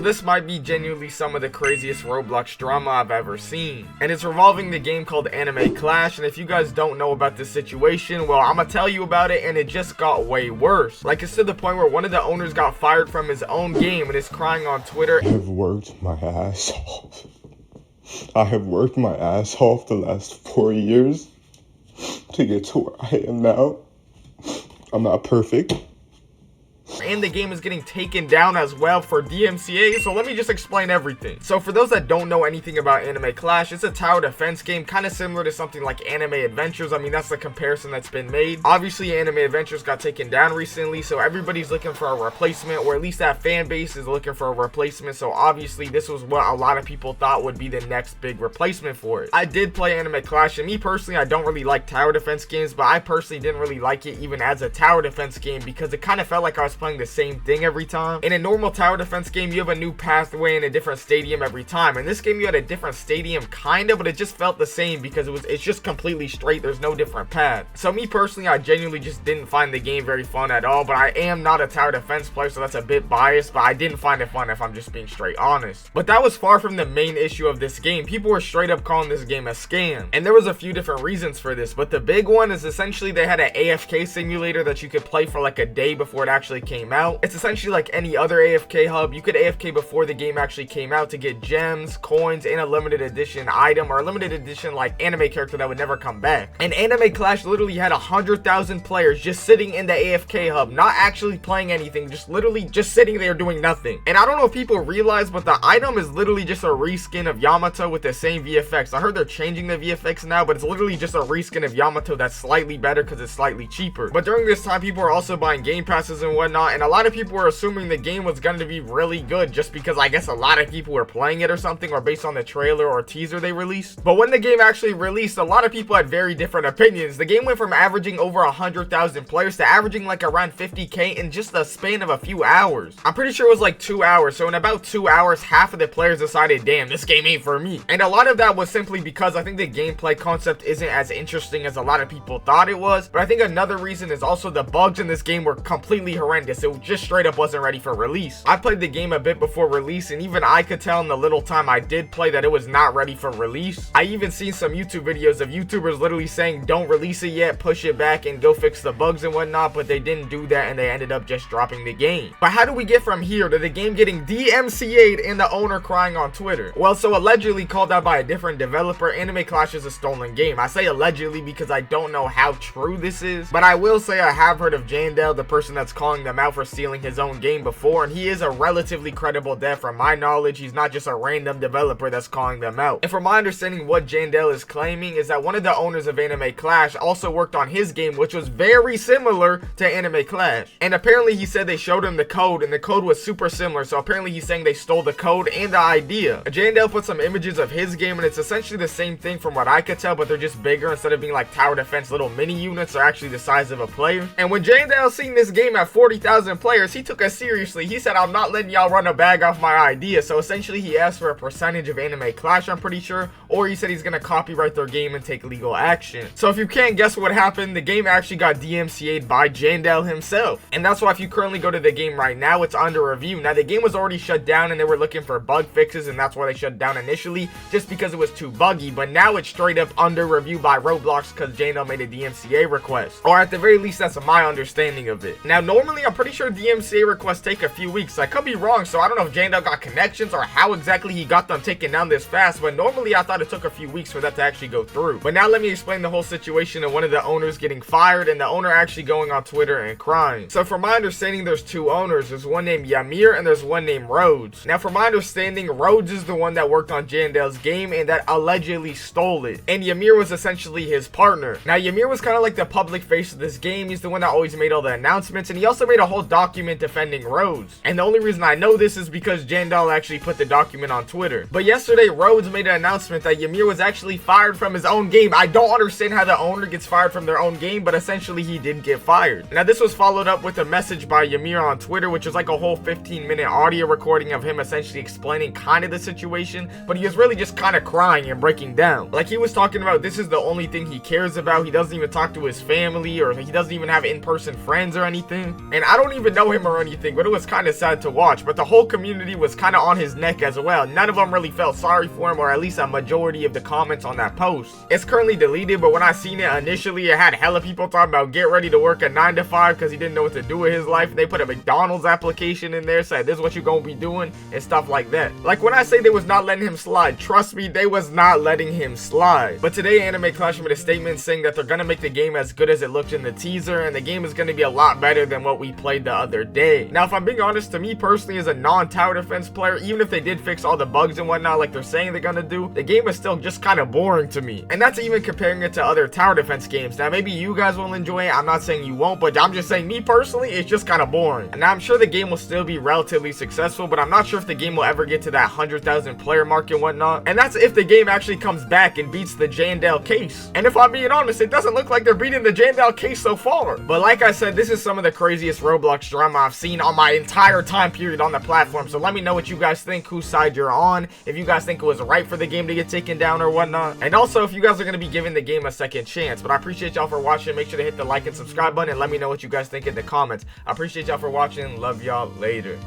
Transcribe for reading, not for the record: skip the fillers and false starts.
this might be genuinely some of the craziest Roblox drama I've ever seen, and it's revolving the game called Anime Clash. And if you guys don't know about this situation, well, I'm gonna tell you about it, and it just got way worse. Like, it's to the point where one of the owners got fired from his own game and is crying on Twitter. I've worked my ass off. I have worked my ass off the last 4 years to get to where I am now. I'm not perfect. And the game is getting taken down as well for DMCA, so let me just explain everything. So for those that don't know anything about Anime Clash, it's a tower defense game, kind of similar to something like Anime Adventures. I mean, that's the comparison that's been made. Obviously, Anime Adventures got taken down recently, so everybody's looking for a replacement, or at least that fan base is looking for a replacement. So obviously, this was what a lot of people thought would be the next big replacement for it. I did play Anime Clash, and me personally, I don't really like tower defense games, but I personally didn't really like it even as a tower defense game because it kind of felt like I was playing the same thing every time. In a normal tower defense game, you have a new pathway in a different stadium every time. In this game, you had a different stadium kind of, but it just felt the same because it's just completely straight. There's no different path. So me personally, I genuinely just didn't find the game very fun at all, but I am not a tower defense player, so that's a bit biased, but I didn't find it fun if I'm just being straight honest. But that was far from the main issue of this game. People were straight up calling this game a scam, and there was a few different reasons for this, but the big one is essentially they had an AFK simulator that you could play for like a day before it actually came out. It's essentially like any other AFK hub. You could AFK before the game actually came out to get gems, coins, and a limited edition item, or a limited edition like anime character that would never come back. And Anime Clash literally had 100,000 players just sitting in the AFK hub, not actually playing anything, just literally just sitting there doing nothing. And I don't know if people realize, but the item is literally just a reskin of Yamato with the same VFX. I heard they're changing the VFX now, but it's literally just a reskin of Yamato that's slightly better because it's slightly cheaper. But during this time, people were also buying game passes and whatnot, and a lot of people were assuming the game was going to be really good just because I guess a lot of people were playing it or something, or based on the trailer or teaser they released. But when the game actually released, a lot of people had very different opinions. The game went from averaging over 100,000 players to averaging like around 50k in just the span of a few hours. I'm pretty sure it was like 2 hours. So in about 2 hours, half of the players decided, damn, this game ain't for me. And a lot of that was simply because I think the gameplay concept isn't as interesting as a lot of people thought it was. But I think another reason is also the bugs in this game were completely horrendous. It just straight up wasn't ready for release. I played the game a bit before release, and even I could tell in the little time I did play that it was not ready for release. I even seen some YouTube videos of YouTubers literally saying don't release it yet, push it back and go fix the bugs and whatnot, but they didn't do that and they ended up just dropping the game. But how do we get from here to the game getting DMCA'd and the owner crying on Twitter? Well, so allegedly called out by a different developer, Anime Clash is a stolen game. I say allegedly because I don't know how true this is, but I will say I have heard of Jandel, the person that's calling them out for stealing his own game before, and he is a relatively credible dev. From my knowledge, he's not just a random developer that's calling them out. And from my understanding, what Jandel is claiming is that one of the owners of Anime Clash also worked on his game, which was very similar to Anime Clash. And apparently he said they showed him the code, and the code was super similar, so apparently he's saying they stole the code and the idea. Jandel put some images of his game, and it's essentially the same thing from what I could tell, but they're just bigger. Instead of being like tower defense little mini units, they're actually the size of a player. And when Jandel seen this game at 40,000 players, he took us seriously. He said, I'm not letting y'all run a bag off my idea. So essentially he asked for a percentage of Anime Clash, I'm pretty sure, or he said he's gonna copyright their game and take legal action. So if you can't guess what happened, the game actually got DMCA'd by Jandel himself. And that's why if you currently go to the game right now, it's under review. Now the game was already shut down and they were looking for bug fixes, and that's why they shut down initially, just because it was too buggy. But now it's straight up under review by Roblox because Jandel made a DMCA request, or at the very least that's my understanding of it. Now normally I'm pretty sure DMCA requests take a few weeks. I could be wrong, so I don't know if Jandel got connections or how exactly he got them taken down this fast, but normally I thought it took a few weeks for that to actually go through. But now let me explain the whole situation of one of the owners getting fired and the owner actually going on Twitter and crying. So from my understanding, there's two owners. There's one named Ymir and there's one named Rhodes. Now from my understanding, Rhodes is the one that worked on Jandel's game and that allegedly stole it, and Ymir was essentially his partner. Now Ymir was kind of like the public face of this game. He's the one that always made all the announcements, and he also made a whole document defending Rhodes. And the only reason I know this is because Jandel actually put the document on Twitter. But yesterday Rhodes made an announcement that Ymir was actually fired from his own game. I don't understand how the owner gets fired from their own game, but essentially he did get fired. Now this was followed up with a message by Ymir on Twitter, which was like a whole 15-minute audio recording of him essentially explaining kind of the situation, but he was really just kind of crying and breaking down. Like he was talking about this is the only thing he cares about. He doesn't even talk to his family, or he doesn't even have in-person friends or anything. And I don't don't even know him or anything, but it was kind of sad to watch. But the whole community was kind of on his neck as well. None of them really felt sorry for him, or at least a majority of the comments on that post. It's currently deleted, but when I seen it initially, it had hella people talking about get ready to work a 9 to 5 because he didn't know what to do with his life. They put a McDonald's application in there, said this is what you gonna be doing and stuff like that. Like when I say they was not letting him slide, trust me, they was not letting him slide. But today Anime Clash made a statement saying that they're gonna make the game as good as it looked in the teaser, and the game is gonna be a lot better than what we played the other day. Now if I'm being honest, to me personally as a non-tower defense player, even if they did fix all the bugs and whatnot like they're saying they're gonna do, the game is still just kind of boring to me. And that's even comparing it to other tower defense games. Now maybe you guys will enjoy it, I'm not saying you won't, but I'm just saying me personally, it's just kind of boring. And I'm sure the game will still be relatively successful, but I'm not sure if the game will ever get to that 100,000 player mark and whatnot. And that's if the game actually comes back and beats the Jandale case. And if I'm being honest, it doesn't look like they're beating the Jandale case so far. But like I said, this is some of the craziest Roblox drama I've seen on my entire time period on the platform. So let me know what you guys think, whose side you're on, if you guys think it was right for the game to get taken down or whatnot. And also if you guys are going to be giving the game a second chance. But I appreciate y'all for watching. Make sure to hit the like and subscribe button and let me know what you guys think in the comments. I appreciate y'all for watching. Love y'all. Later.